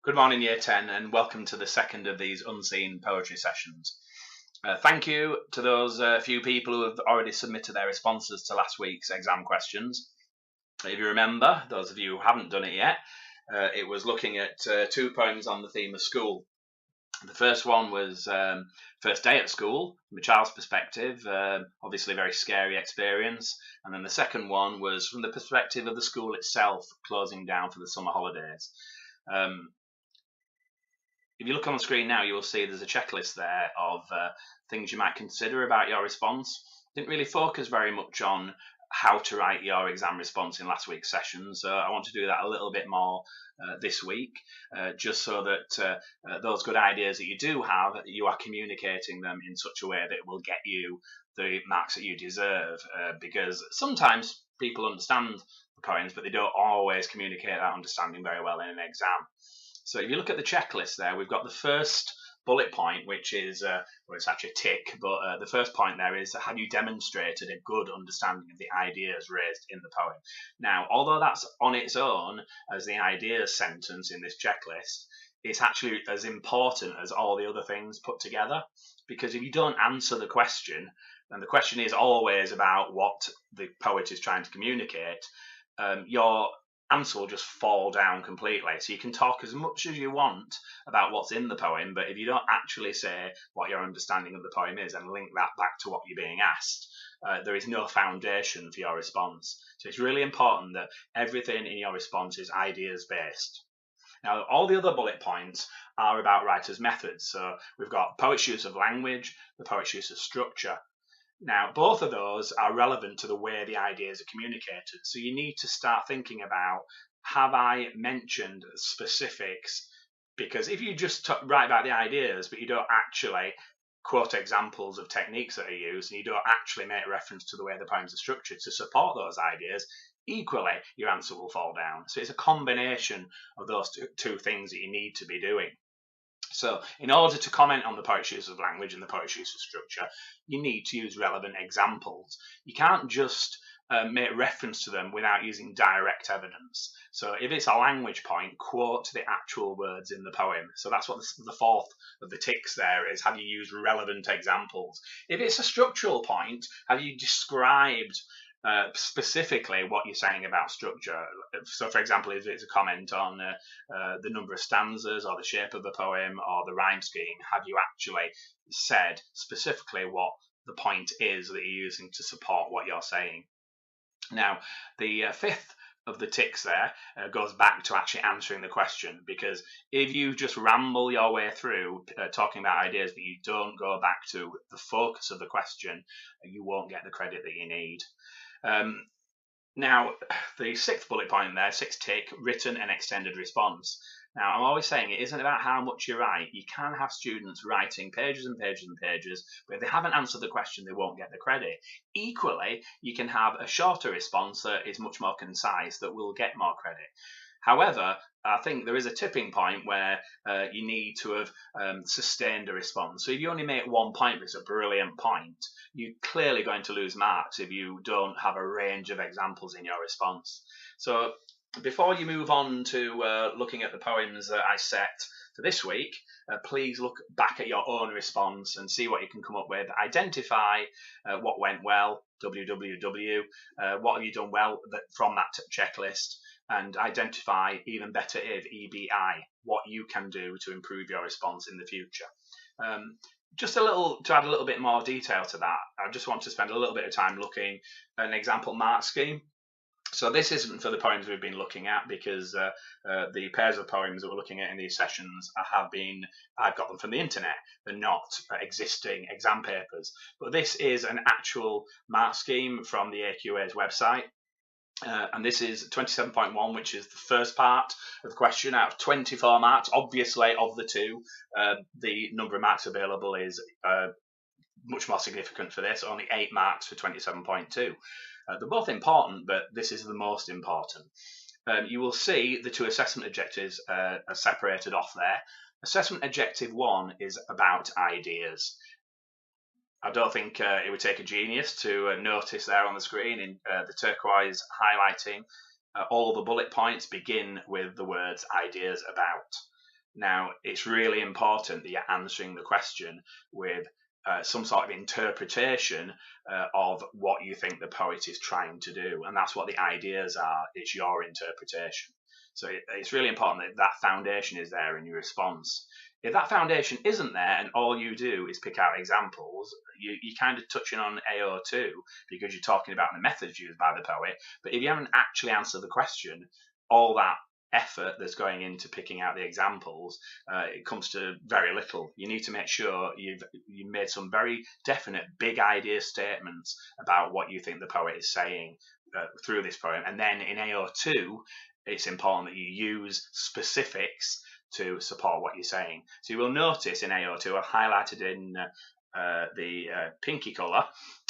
Good morning, Year 10, and welcome to the second of these unseen poetry sessions. Thank you to those few people who have already submitted their responses to last week's exam questions. If you remember, those of you who haven't done it yet, it was looking at two poems on the theme of school. The first one was first day at school, from a child's perspective, obviously a very scary experience. And then the second one was from the perspective of the school itself, closing down for the summer holidays. If you look on the screen now, you will see there's a checklist there of things you might consider about your response. Didn't really focus very much on how to write your exam response in last week's session, so I want to do that a little bit more this week, just so that those good ideas that you do have, you are communicating them in such a way that it will get you the marks that you deserve, because sometimes people understand the poems, but they don't always communicate that understanding very well in an exam. So if you look at the checklist there, we've got the first bullet point, which is, well, it's actually a tick, but the first point there is, have you demonstrated a good understanding of the ideas raised in the poem? Now, although that's on its own as the ideas sentence in this checklist, it's actually as important as all the other things put together, because if you don't answer the question, and the question is always about what the poet is trying to communicate, your answer will just fall down completely. So you can talk as much as you want about what's in the poem, but if you don't actually say what your understanding of the poem is and link that back to what you're being asked, there is no foundation for your response. So it's really important that everything in your response is ideas based. Now, all the other bullet points are about writers' methods. So we've got poet's use of language, the poet's use of structure. Now, both of those are relevant to the way the ideas are communicated. So you need to start thinking about, have I mentioned specifics? Because if you just write about the ideas, but you don't actually quote examples of techniques that are used, and you don't actually make reference to the way the poems are structured to support those ideas, equally, your answer will fall down. So it's a combination of those two things that you need to be doing. So in order to comment on the poet's use of language and the poet's use of structure, you need to use relevant examples. You can't just make reference to them without using direct evidence. So if it's a language point, quote the actual words in the poem. So that's what the fourth of the ticks there is. Have you used relevant examples? If it's a structural point, have you described specifically what you're saying about structure? So, for example, if it's a comment on the number of stanzas or the shape of the poem or the rhyme scheme, have you actually said specifically what the point is that you're using to support what you're saying? Now, the fifth of the ticks there goes back to actually answering the question, because if you just ramble your way through talking about ideas but you don't go back to the focus of the question, you won't get the credit that you need. Now, the sixth bullet point there, sixth tick, written and extended response. Now, I'm always saying it isn't about how much you write. You can have students writing pages and pages and pages, but if they haven't answered the question, they won't get the credit. Equally, you can have a shorter response that is much more concise that will get more credit. However, I think there is a tipping point where you need to have sustained a response. So if you only make 1 point, but it's a brilliant point, you're clearly going to lose marks if you don't have a range of examples in your response. So before you move on to looking at the poems that I set for this week, please look back at your own response and see what you can come up with. Identify what went well, WWW, what have you done well from that checklist, and identify, even better if, EBI, what you can do to improve your response in the future. Just to add a little bit more detail to that, I just want to spend a little bit of time looking at an example mark scheme. So this isn't for the poems we've been looking at, because the pairs of poems that we're looking at in these sessions I've got them from the internet. They're not existing exam papers. But this is an actual mark scheme from the AQA's website. And this is 27.1, which is the first part of the question out of 24 marks. Obviously, of the two, the number of marks available is much more significant for this, only 8 marks for 27.2. They're both important, but this is the most important. You will see the two assessment objectives are separated off there. Assessment objective 1 is about ideas. I don't think it would take a genius to notice there on the screen in the turquoise highlighting, all the bullet points begin with the words ideas about. Now, it's really important that you're answering the question with some sort of interpretation of what you think the poet is trying to do. And that's what the ideas are. It's your interpretation. So it's really important that that foundation is there in your response. If that foundation isn't there and all you do is pick out examples, you're kind of touching on AO2 because you're talking about the methods used by the poet. But if you haven't actually answered the question, all that effort that's going into picking out the examples, it comes to very little. You need to make sure you've made some very definite big idea statements about what you think the poet is saying through this poem. And then in AO2, it's important that you use specifics to support what you're saying. So you will notice in AO2, I've highlighted in the pinky colour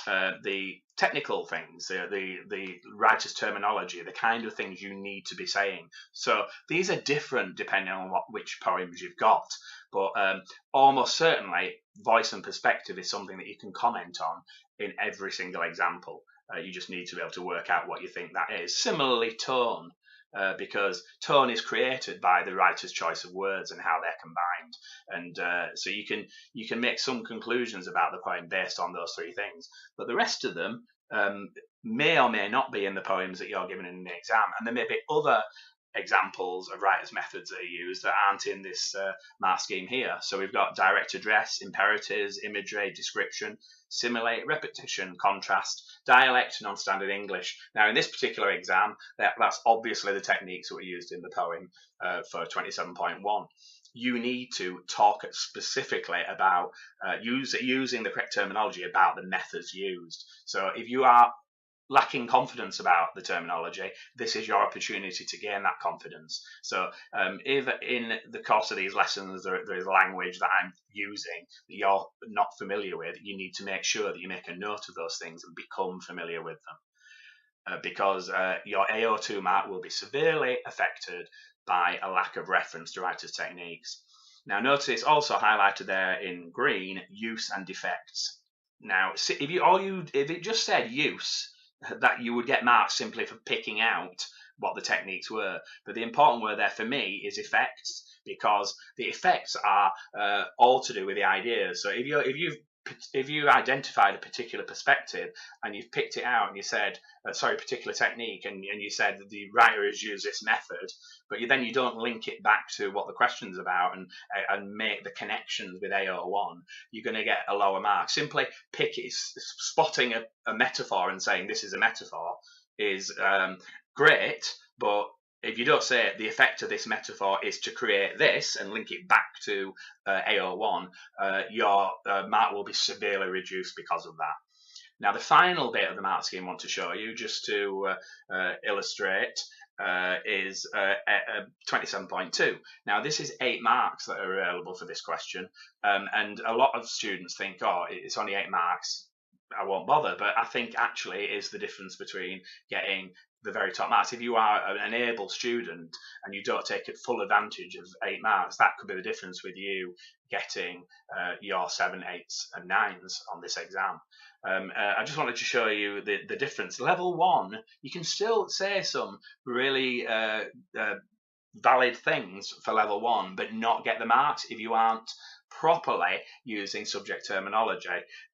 the technical things, the writer's terminology, the kind of things you need to be saying. So these are different depending on which poems you've got, but almost certainly voice and perspective is something that you can comment on in every single example. You just need to be able to work out what you think that is. Similarly, tone. Because tone is created by the writer's choice of words and how they're combined, and so you can make some conclusions about the poem based on those three things. But the rest of them may or may not be in the poems that you're given in the exam, and there may be other examples of writers' methods that are used that aren't in this mark scheme here. So we've got direct address, imperatives, imagery, description, simulate, repetition, contrast, dialect, non-standard English. Now, in this particular exam, that's obviously the techniques that were used in the poem for 27.1. You need to talk specifically about using the correct terminology about the methods used. So if you are lacking confidence about the terminology, this is your opportunity to gain that confidence. So if in the course of these lessons there is language that I'm using that you're not familiar with, you need to make sure that you make a note of those things and become familiar with them, because your AO2 mark will be severely affected by a lack of reference to writers' techniques. Now notice also highlighted there in green, use and defects. Now if it just said use, that you would get marks simply for picking out what the techniques were. But the important word there for me is effects, because the effects are all to do with the ideas. So if you identified a particular perspective and you've picked it out and you said, particular technique, and you said that the writer has used this method, but then you don't link it back to what the question's about and make the connections with AO1, you're going to get a lower mark. Simply spotting a metaphor and saying this is a metaphor is great, but if you don't say the effect of this metaphor is to create this and link it back to AO1, your mark will be severely reduced because of that. Now, the final bit of the mark scheme I want to show you, just to illustrate, is 27.2. Now, this is 8 marks that are available for this question, and a lot of students think, oh, it's only 8 marks, I won't bother, but I think actually it is the difference between getting the very top marks. If you are an able student and you don't take full advantage of 8 marks, that could be the difference with you getting your 7, 8s and 9s on this exam. I just wanted to show you the difference. Level 1, you can still say some really valid things for level 1, but not get the marks if you aren't properly using subject terminology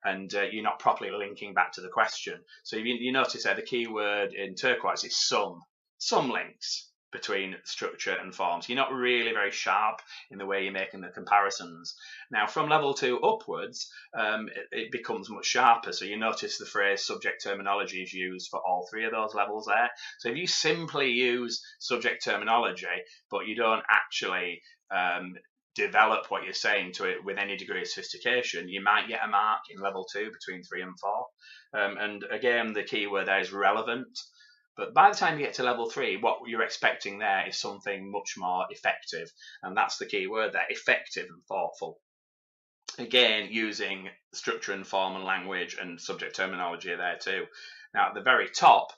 and you're not properly linking back to the question. So you notice there the key word in turquoise is some links between structure and form. So you're not really very sharp in the way you're making the comparisons. Now, from level 2 upwards, it becomes much sharper. So you notice the phrase subject terminology is used for all 3 of those levels there. So if you simply use subject terminology, but you don't actually develop what you're saying to it with any degree of sophistication, you might get a mark in level 2 between 3 and 4. And again, the key word there is relevant. But by the time you get to level 3, what you're expecting there is something much more effective. And that's the key word there, effective and thoughtful. Again, using structure and form and language and subject terminology there too. Now, at the very top,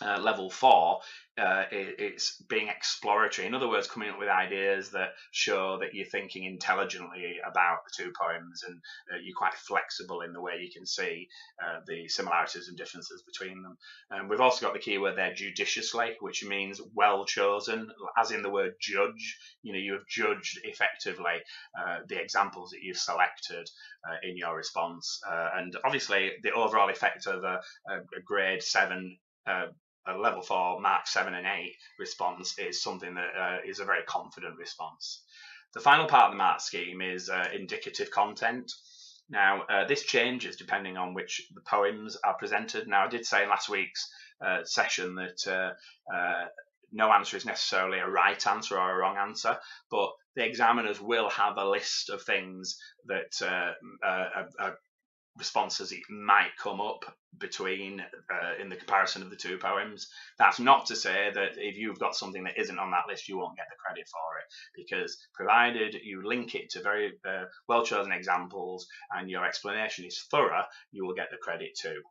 Level 4, it's being exploratory. In other words, coming up with ideas that show that you're thinking intelligently about the two poems, and you're quite flexible in the way you can see the similarities and differences between them. We've also got the keyword there, judiciously, which means well chosen, as in the word judge. You have judged effectively the examples that you've selected in your response. And obviously, the overall effect of a grade 7 a level 4 mark 7 and 8 response is something that is a very confident response. The final part of the mark scheme is indicative content. Now, this changes depending on which the poems are presented. Now, I did say in last week's session that no answer is necessarily a right answer or a wrong answer, but the examiners will have a list of things that responses it might come up between in the comparison of the two poems. That's not to say that if you've got something that isn't on that list, you won't get the credit for it, because provided you link it to very well chosen examples and your explanation is thorough, you will get the credit too.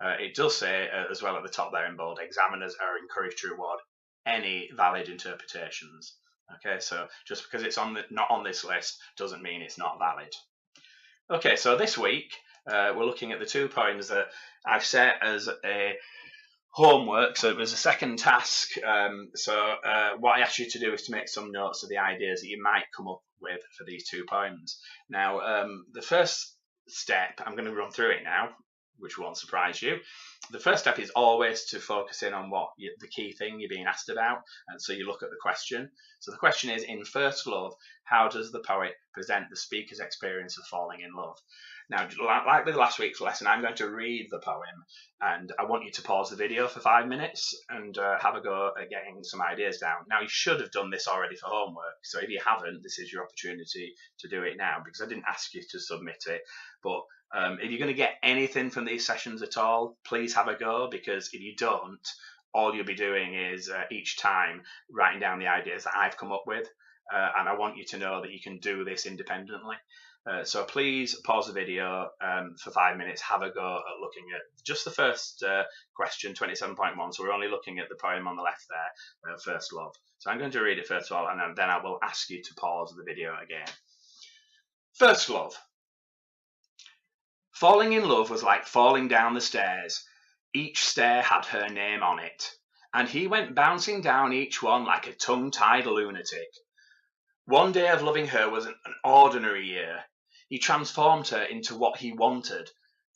It does say as well at the top there in bold, examiners are encouraged to reward any valid interpretations. Okay, so just because it's not on this list doesn't mean it's not valid. Okay, so this week we're looking at the two poems that I've set as a homework. So it was a second task. What I asked you to do is to make some notes of the ideas that you might come up with for these two poems. Now, the first step, I'm going to run through it now, which won't surprise you. The first step is always to focus in on the key thing you're being asked about, and so you look at the question. So the question is, in First Love, how does the poet present the speaker's experience of falling in love? Now, like with last week's lesson, I'm going to read the poem, and I want you to pause the video for 5 minutes and have a go at getting some ideas down. Now, you should have done this already for homework, so if you haven't, this is your opportunity to do it now, because I didn't ask you to submit it. But if you're going to get anything from these sessions at all, please have a go, because if you don't, all you'll be doing is each time writing down the ideas that I've come up with, and I want you to know that you can do this independently. So please pause the video for 5 minutes, have a go at looking at just the first question, 27.1. So we're only looking at the poem on the left there, First Love. So I'm going to read it first of all, and then I will ask you to pause the video again. First Love. Falling in love was like falling down the stairs. Each stair had her name on it, and he went bouncing down each one like a tongue-tied lunatic. One day of loving her was an ordinary year. He transformed her into what he wanted,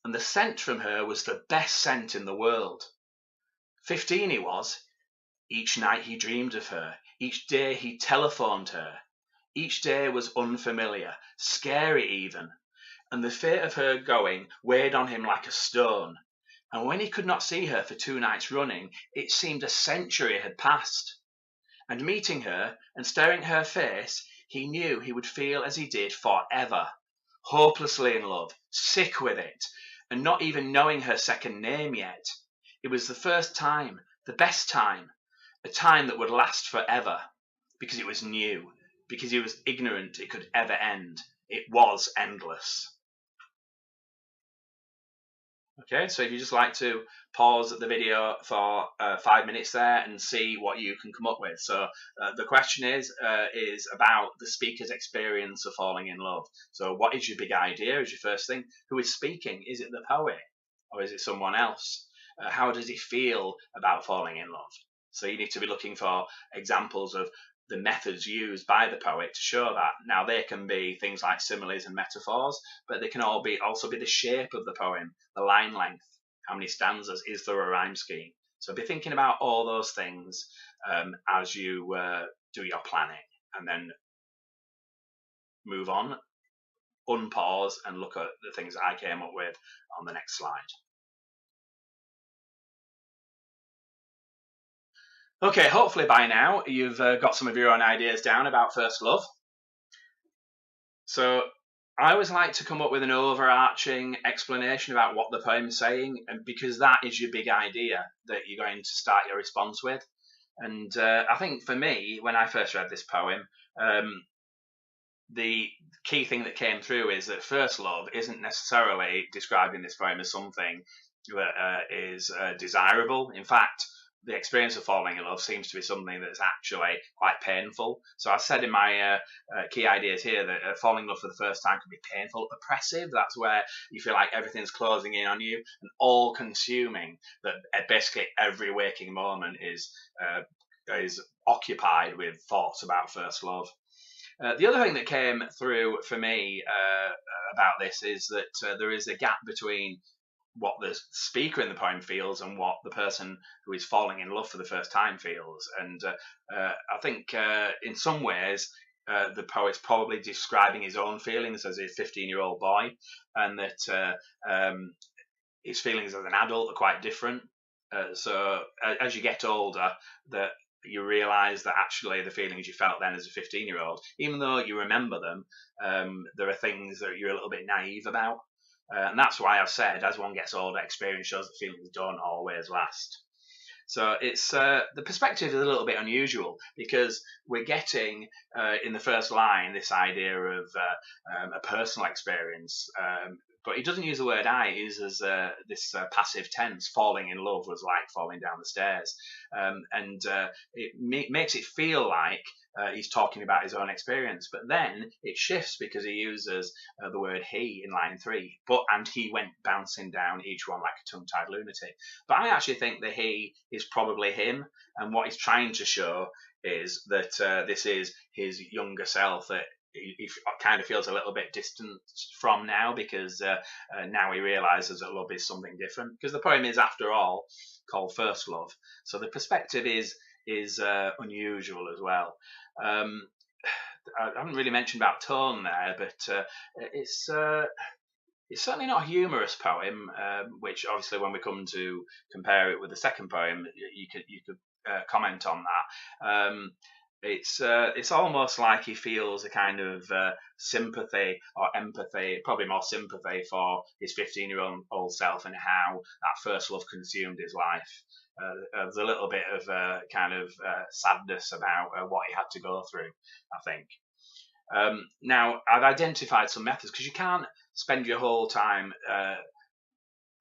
and the scent from her was the best scent in the world. 15 he was. Each night he dreamed of her. Each day he telephoned her. Each day was unfamiliar, scary even, and the fear of her going weighed on him like a stone. And when he could not see her for 2 nights running, it seemed a century had passed. And meeting her and staring at her face, he knew he would feel as he did forever, hopelessly in love, sick with it, and not even knowing her second name yet. It was the first time, the best time, a time that would last forever, because it was new, because he was ignorant it could ever end. It was endless. Okay, so if you just like to pause the video for 5 minutes there and see what you can come up with. So the question is about the speaker's experience of falling in love. So what is your big idea is your first thing. Who is speaking? Is it the poet or is it someone else? How does he feel about falling in love? So you need to be looking for examples of the methods used by the poet to show that. Now, they can be things like similes and metaphors, but they can also be the shape of the poem, the line length, how many stanzas, is there a rhyme scheme? So be thinking about all those things as you do your planning, and then move on, unpause, and look at the things that I came up with on the next slide. Okay, hopefully by now you've got some of your own ideas down about First Love. So I always like to come up with an overarching explanation about what the poem is saying, and because that is your big idea that you're going to start your response with. And I think for me, when I first read this poem, the key thing that came through is that First Love isn't necessarily describing this poem as something that is desirable. In fact, the experience of falling in love seems to be something that's actually quite painful. So I said in my key ideas here that falling in love for the first time can be painful, oppressive. That's where you feel like everything's closing in on you and all consuming, that basically every waking moment is occupied with thoughts about first love. The other thing that came through for me about this is that there is a gap between what the speaker in the poem feels and what the person who is falling in love for the first time feels. And I think in some ways, the poet's probably describing his own feelings as a 15-year-old boy, and that his feelings as an adult are quite different. So as you get older, that you realise that actually the feelings you felt then as a 15-year-old, even though you remember them, there are things that you're a little bit naive about. And that's why I've said, as one gets older, experience shows that feelings don't always last. So it's the perspective is a little bit unusual because we're getting in the first line this idea of a personal experience, but he doesn't use the word I. He uses this passive tense. Falling in love was like falling down the stairs, and it makes it feel like he's talking about his own experience. But then it shifts because he uses the word he in line 3. And he went bouncing down each one like a tongue-tied lunatic. But I actually think that he is probably him, and what he's trying to show is that this is his younger self that he kind of feels a little bit distant from now, because now he realizes that love is something different, because the poem is, after all, called First Love. So the perspective is unusual as well. I haven't really mentioned about tone there, but it's certainly not a humorous poem, which obviously when we come to compare it with the second poem, you could comment on that. It's almost like he feels a kind of sympathy or empathy, probably more sympathy for his 15-year-old self and how that first love consumed his life. There's a little bit of kind of sadness about what he had to go through, I think. Now, I've identified some methods, because you can't spend your whole time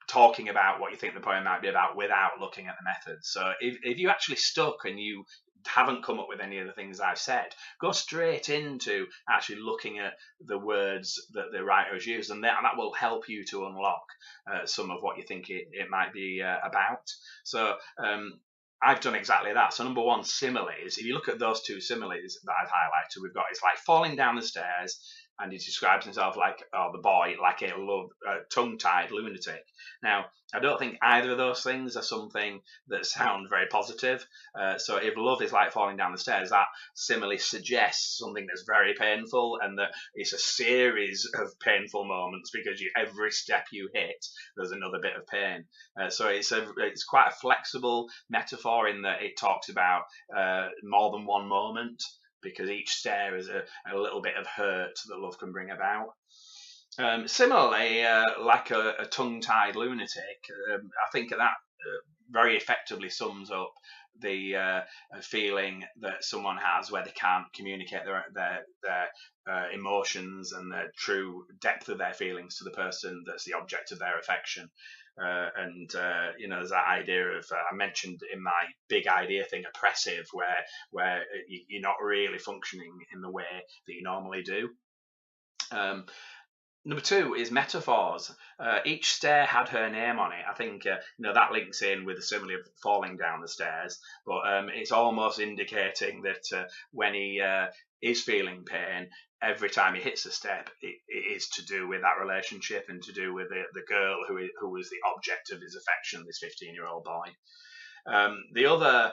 talking about what you think the poem might be about without looking at the methods. So if you actually stuck and you haven't come up with any of the things I've said, go straight into actually looking at the words that the writer has used, and that will help you to unlock some of what you think it might be about. So I've done exactly that. So number one, similes. If you look at those two similes that I've highlighted, we've got, it's like falling down the stairs, and he describes himself like, or the boy, like a tongue-tied lunatic. Now, I don't think either of those things are something that sound very positive. So if love is like falling down the stairs, that simile suggests something that's very painful, and that it's a series of painful moments, because every step you hit, there's another bit of pain. So it's quite a flexible metaphor in that it talks about more than one moment, because each stair is a little bit of hurt that love can bring about. Similarly, like a tongue-tied lunatic, I think that very effectively sums up the feeling that someone has where they can't communicate their emotions and the true depth of their feelings to the person that's the object of their affection. There's that idea of I mentioned in my big idea thing, oppressive, where you're not really functioning in the way that you normally do. Number two is metaphors. Each stair had her name on it. I think that links in with the simile of falling down the stairs, but it's almost indicating that when he is feeling pain, every time he hits a step, it is to do with that relationship and to do with the girl who was the object of his affection, this 15-year-old boy. The other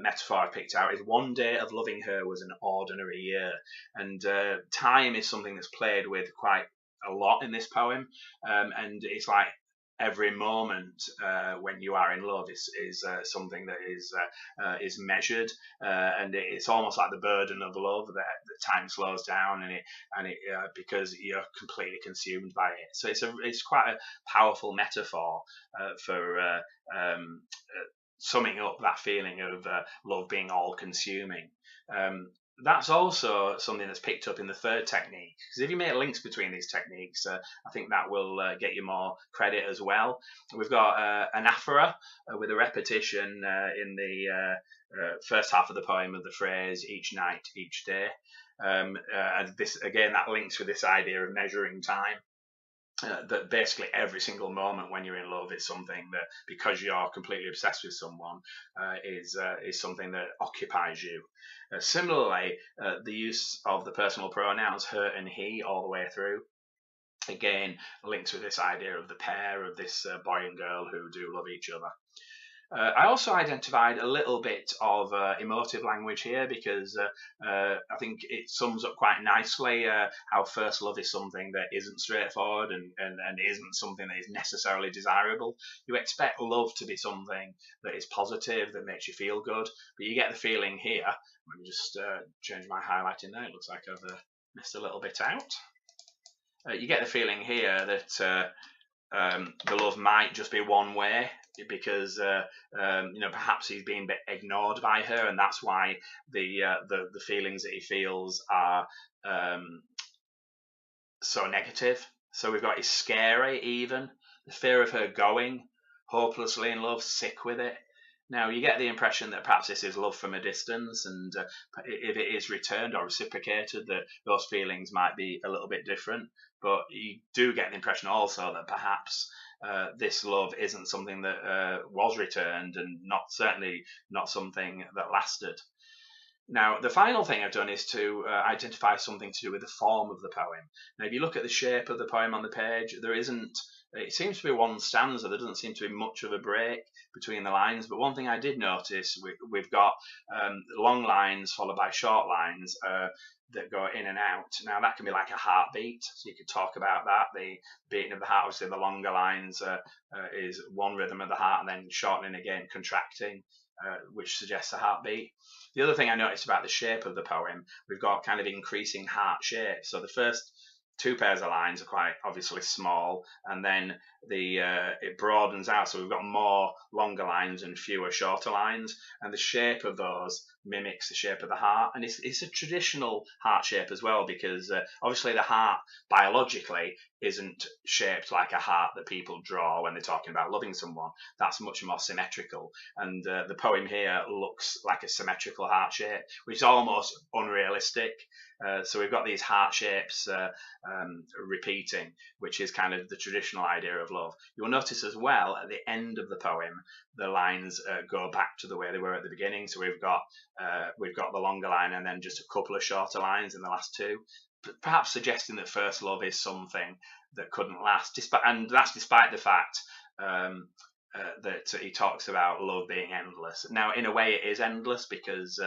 metaphor I picked out is one day of loving her was an ordinary year, and time is something that's played with quite a lot in this poem, and it's like every moment when you are in love is something that is measured, and it's almost like the burden of love that time slows down, and it because you're completely consumed by it. So it's quite a powerful metaphor for summing up that feeling of love being all consuming. that's also something that's picked up in the third technique. Because if you make links between these techniques, I think that will get you more credit as well. We've got anaphora with a repetition in the first half of the poem of the phrase "each night, each day." And this again, that links with this idea of measuring time. That basically every single moment when you're in love is something that, because you're completely obsessed with someone, is something that occupies you. Similarly, the use of the personal pronouns her and he all the way through, again, links with this idea of the pair of this boy and girl who do love each other. I also identified a little bit of emotive language here because I think it sums up quite nicely how first love is something that isn't straightforward and isn't something that is necessarily desirable. You expect love to be something that is positive, that makes you feel good, but you get the feeling here. Let me just change my highlighting there. It looks like I've missed a little bit out. You get the feeling here that the love might just be one way because perhaps he's being a bit ignored by her, and that's why the feelings that he feels are so negative. So we've got he's scary, even the fear of her going, hopelessly in love, sick with it. Now you get the impression that perhaps this is love from a distance, and if it is returned or reciprocated, that those feelings might be a little bit different. But you do get the impression also that perhaps this love isn't something that was returned, and certainly not something that lasted. Now, the final thing I've done is to identify something to do with the form of the poem. Now, if you look at the shape of the poem on the page, it seems to be one stanza. There doesn't seem to be much of a break between the lines. But one thing I did notice, we've got long lines followed by short lines that go in and out. Now, that can be like a heartbeat. So you could talk about that. The beating of the heart, obviously the longer lines is one rhythm of the heart, and then shortening again, contracting, which suggests a heartbeat. The other thing I noticed about the shape of the poem, we've got kind of increasing heart shape. So the first two pairs of lines are quite obviously small, and then it broadens out. So we've got more longer lines and fewer shorter lines, and the shape of those mimics the shape of the heart. And it's a traditional heart shape as well, because obviously the heart biologically isn't shaped like a heart that people draw when they're talking about loving someone. That's much more symmetrical, and the poem here looks like a symmetrical heart shape, which is almost unrealistic. So we've got these heart shapes repeating, which is kind of the traditional idea of love. You'll notice as well at the end of the poem, the lines go back to the way they were at the beginning. So we've got the longer line and then just a couple of shorter lines in the last two, perhaps suggesting that first love is something that couldn't last, and that's despite the fact that he talks about love being endless. Now, in a way, it is endless because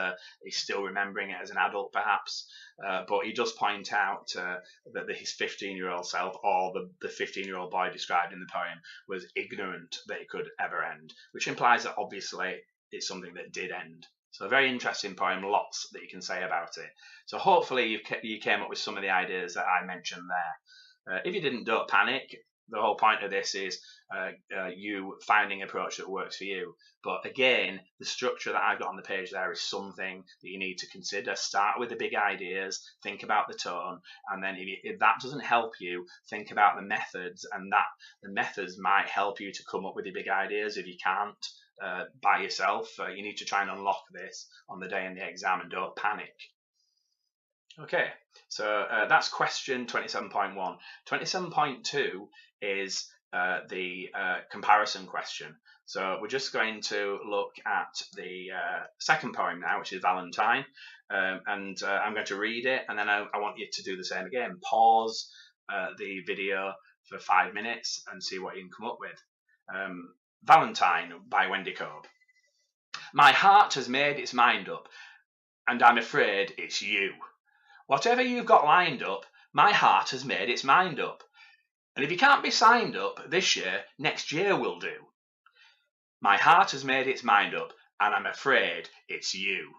he's still remembering it as an adult, perhaps. But he does point out that his 15-year-old self, or the 15-year-old boy described in the poem, was ignorant that it could ever end, which implies that obviously it's something that did end. So a very interesting poem, lots that you can say about it. So hopefully you came up with some of the ideas that I mentioned there. If you didn't, don't panic. The whole point of this is you finding an approach that works for you. But again, the structure that I've got on the page there is something that you need to consider. Start with the big ideas, think about the tone, and then if that doesn't help you, think about the methods, and that the methods might help you to come up with the big ideas. If you can't by yourself, you need to try and unlock this on the day in the exam, and don't panic. Okay, so that's question 27.1. 27.2 is the comparison question. So we're just going to look at the second poem now, which is Valentine, and I'm going to read it, and then I want you to do the same again. Pause the video for 5 minutes and see what you can come up with. Valentine by Wendy Cope. My heart has made its mind up, and I'm afraid it's you. Whatever you've got lined up, my heart has made its mind up. And if you can't be signed up this year, next year will do. My heart has made its mind up, and I'm afraid it's you.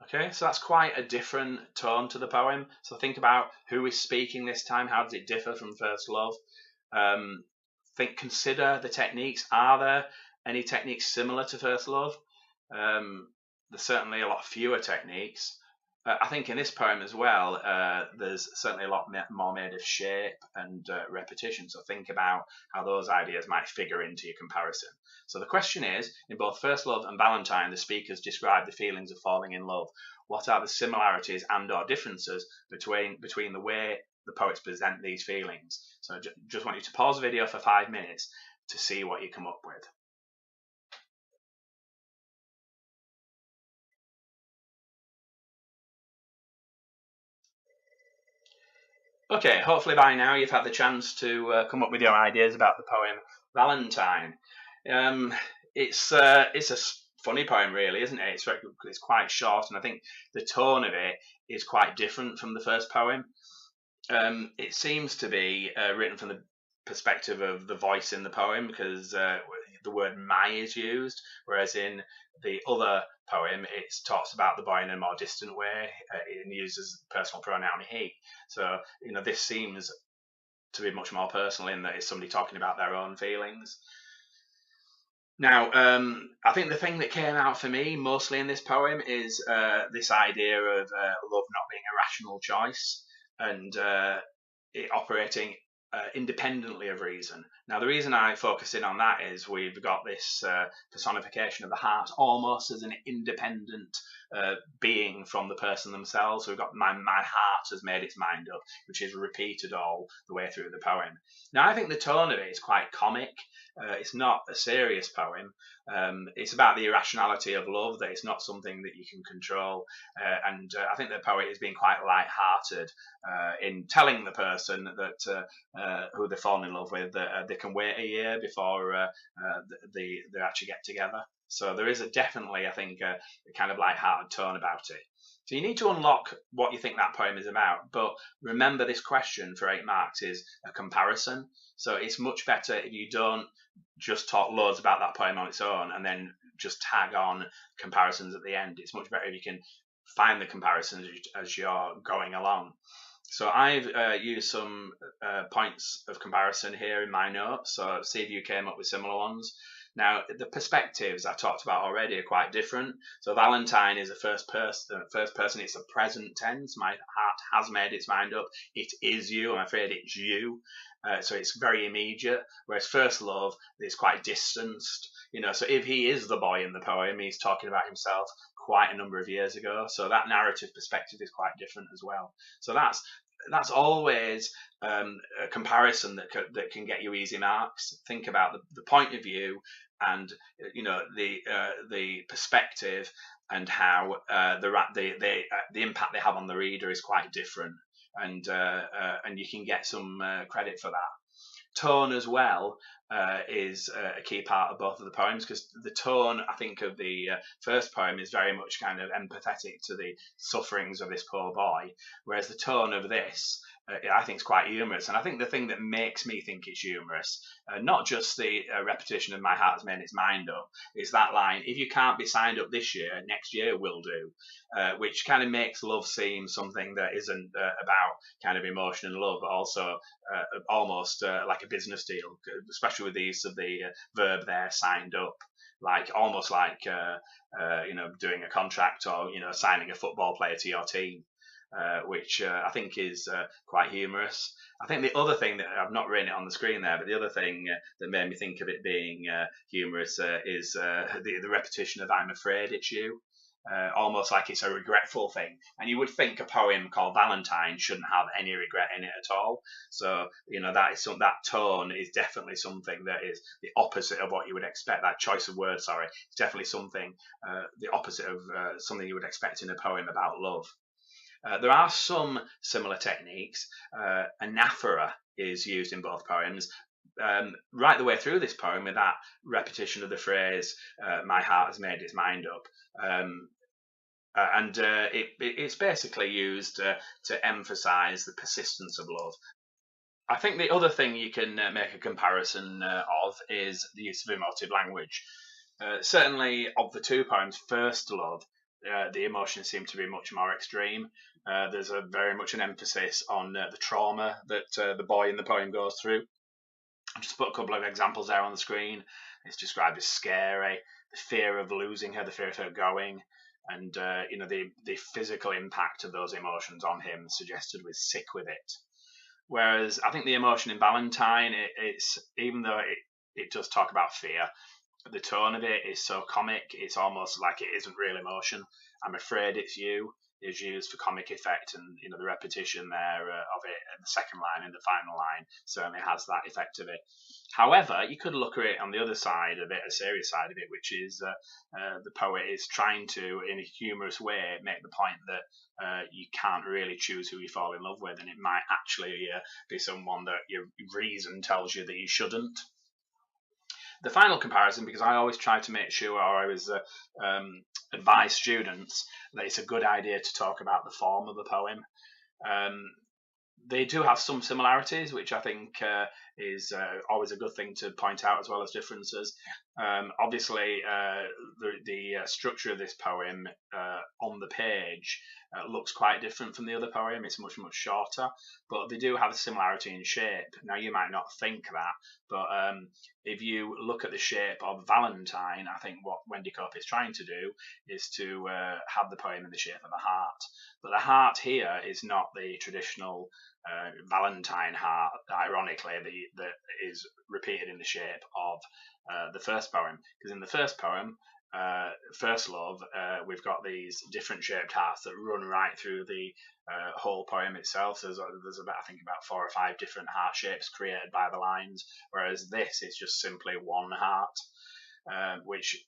Okay, so that's quite a different tone to the poem. So think about who is speaking this time. How does it differ from First Love? Consider the techniques. Are there any techniques similar to First Love? there's certainly a lot fewer techniques. I think in this poem as well, there's certainly a lot more made of shape and repetition. So think about how those ideas might figure into your comparison. So the question is, in both First Love and Valentine, the speakers describe the feelings of falling in love. What are the similarities and/or differences between the way the poets present these feelings? So just want you to pause the video for 5 minutes to see what you come up with. Okay, hopefully by now you've had the chance to come up with your ideas about the poem Valentine. Um, it's a funny poem, really, isn't it? It's quite short, and I think the tone of it is quite different from the first poem. It seems to be written from the perspective of the voice in the poem because the word "my" is used, whereas in the other poem it talks about the boy in a more distant way and uses personal pronoun he. So this seems to be much more personal in that it's somebody talking about their own feelings. Now, I think the thing that came out for me mostly in this poem is this idea of love not being a rational choice and it operating independently of reason. Now, the reason I focus in on that is we've got this personification of the heart almost as an independent being from the person themselves. So we've got my heart has made its mind up, which is repeated all the way through the poem. Now, I think the tone of it is quite comic. It's not a serious poem. It's about the irrationality of love, that it's not something that you can control. And I think the poet is being quite light-hearted in telling the person that who they've fallen in love with that they can wait a year before they actually get together. So there is definitely, I think, a kind of light-hearted tone about it. So you need to unlock what you think that poem is about. But remember, this question for 8 marks is a comparison. So it's much better if you don't just talk loads about that poem on its own and then just tag on comparisons at the end. It's much better if you can find the comparisons as you're going along. So I've used some points of comparison here in my notes. So see if you came up with similar ones. Now, the perspectives I talked about already are quite different. So Valentine is a first person. It's a present tense. My heart has made its mind up. It is you. I'm afraid it's you. So it's very immediate. Whereas First Love is quite distanced. So if he is the boy in the poem, he's talking about himself quite a number of years ago. So that narrative perspective is quite different as well. So that's always a comparison that can get you easy marks. Think about the point of view and the perspective and how the impact they have on the reader is quite different, and you can get some credit for that. Tone as well is a key part of both of the poems, because the tone, I think, of the first poem is very much kind of empathetic to the sufferings of this poor boy, whereas the tone of this I think is quite humorous. And I think the thing that makes me think it's humorous, not just the repetition of my heart's made its mind up, is that line, if you can't be signed up this year, next year will do, which kind of makes love seem something that isn't about kind of emotion and love, but also almost like a business deal, especially with the use of the verb there, signed up, almost like doing a contract or signing a football player to your team. Which I think is quite humorous. I think the other thing that I've not written it on the screen there, but the other thing that made me think of it being humorous is the repetition of "I'm afraid it's you," almost like it's a regretful thing. And you would think a poem called Valentine shouldn't have any regret in it at all. So that tone is definitely something that is the opposite of what you would expect. That choice of words, sorry, is definitely something the opposite of something you would expect in a poem about love. There are some similar techniques. Anaphora is used in both poems. Right the way through this poem, with that repetition of the phrase, my heart has made its mind up. It's basically used to emphasize the persistence of love. I think the other thing you can make a comparison of is the use of emotive language. Certainly, of the two poems, First Love, the emotions seem to be much more extreme. There's very much an emphasis on the trauma that the boy in the poem goes through. I've just put a couple of examples there on the screen. It's described as scary, the fear of losing her, the fear of her going. and the physical impact of those emotions on him suggested was sick with it. Whereas I think the emotion in Valentine, it's even though it does talk about fear, the tone of it is so comic. It's almost like it isn't real emotion. I'm afraid it's you is used for comic effect, and the repetition there of it in the second line and the final line certainly has that effect of it. However, you could look at it on the other side of it, a serious side of it, which is the poet is trying to, in a humorous way, make the point that you can't really choose who you fall in love with, and it might actually be someone that your reason tells you that you shouldn't. The final comparison, because I always try to make sure, or I was advise students that it's a good idea to talk about the form of a poem. They do have some similarities, which I think is always a good thing to point out, as well as differences. Obviously, the structure of this poem on the page looks quite different from the other poem. It's much, much shorter, but they do have a similarity in shape. Now, you might not think that, but if you look at the shape of Valentine, I think what Wendy Cope is trying to do is to have the poem in the shape of a heart. But the heart here is not the traditional Valentine heart, ironically, that is repeated in the shape of the first poem. Because in the first poem, First Love, we've got these different shaped hearts that run right through the whole poem itself. There's about, I think, about 4 or 5 different heart shapes created by the lines, whereas this is just simply one heart, which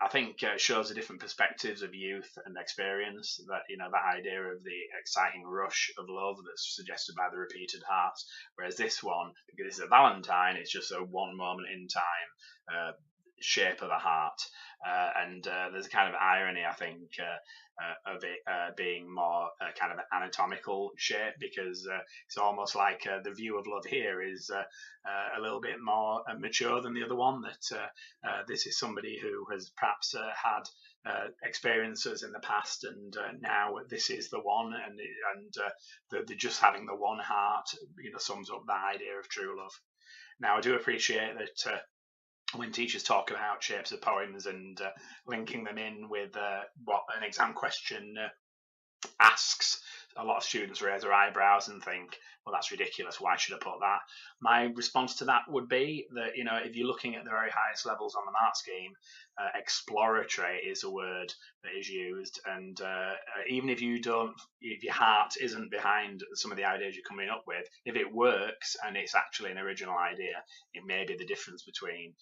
I think shows the different perspectives of youth and experience. That that idea of the exciting rush of love that's suggested by the repeated hearts, whereas this one, because it's a Valentine, it's just a one moment in time shape of a heart, and there's a kind of irony, I think, of it being more kind of an anatomical shape, because it's almost like the view of love here is a little bit more mature than the other one. That this is somebody who has perhaps had experiences in the past, and now this is the one, and the just having the one heart, sums up that idea of true love. Now, I do appreciate that. When teachers talk about shapes of poems and linking them in with what an exam question asks, a lot of students raise their eyebrows and think, well, that's ridiculous. Why should I put that? My response to that would be that, if you're looking at the very highest levels on the mark scheme, exploratory is a word that is used. And even if your heart isn't behind some of the ideas you're coming up with, if it works and it's actually an original idea, it may be the difference between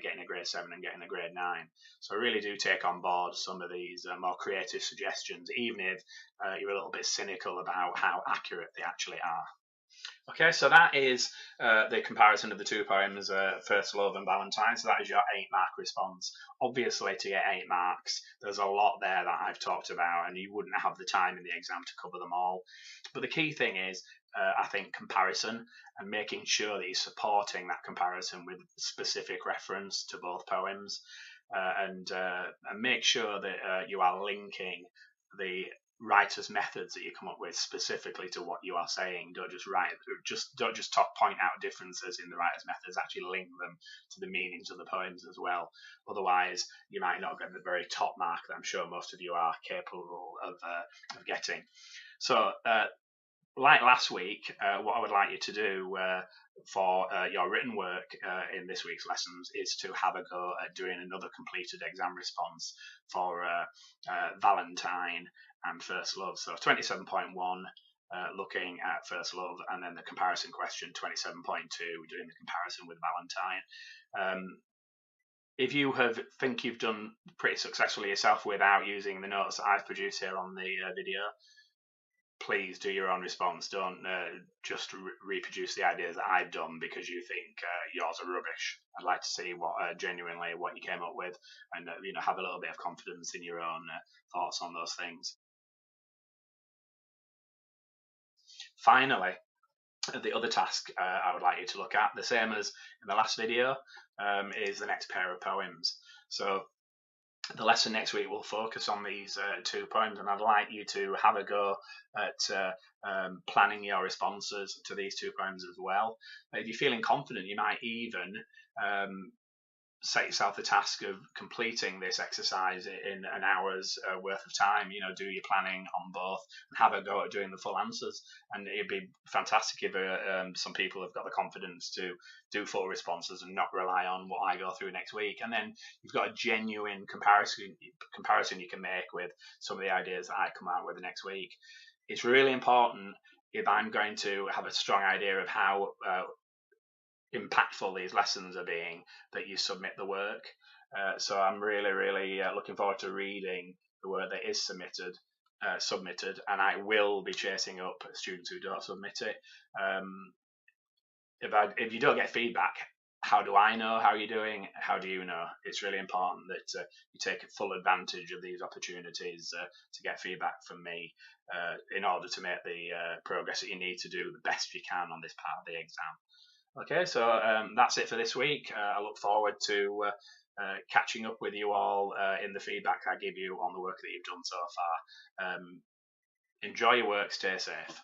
getting a grade 7 and getting a grade 9. So I really do take on board some of these more creative suggestions, even if you're a little bit cynical about how accurate they actually are. Okay, so that is the comparison of the two poems, First Love and Valentine. So that is your 8-mark response. Obviously, to get 8 marks, there's a lot there that I've talked about, and you wouldn't have the time in the exam to cover them all. But the key thing is, I think, comparison, and making sure that you're supporting that comparison with specific reference to both poems, and make sure that you are linking the writer's methods that you come up with specifically to what you are saying. Don't just point out differences in the writer's methods. Actually link them to the meanings of the poems as well. Otherwise, you might not get the very top mark that I'm sure most of you are capable of getting. So, like last week, what I would like you to do for your written work in this week's lessons is to have a go at doing another completed exam response for Valentine and First Love. So 27.1, looking at First Love, and then the comparison question 27.2, doing the comparison with Valentine. If you think you've done pretty successfully yourself without using the notes that I've produced here on the video, please do your own response. Don't just reproduce the ideas that I've done because you think yours are rubbish. I'd like to see genuinely what you came up with, and have a little bit of confidence in your own thoughts on those things. Finally, the other task I would like you to look at, the same as in the last video, is the next pair of poems. So the lesson next week will focus on these 2 poems, and I'd like you to have a go at planning your responses to these 2 poems as well. If you're feeling confident, you might even set yourself the task of completing this exercise in an hour's worth of time. Do your planning on both and have a go at doing the full answers. And it'd be fantastic if some people have got the confidence to do full responses and not rely on what I go through next week. And then you've got a genuine comparison you can make with some of the ideas that I come out with the next week. It's really important, if I'm going to have a strong idea of how impactful these lessons are being, that you submit the work. So I'm really looking forward to reading the work that is submitted, and I will be chasing up students who don't submit it. If you don't get feedback, how do I know how you're doing? How do you know? It's really important that you take full advantage of these opportunities to get feedback from me in order to make the progress that you need to do the best you can on this part of the exam. Okay, so that's it for this week. I look forward to catching up with you all in the feedback I give you on the work that you've done so far. Enjoy your work, stay safe.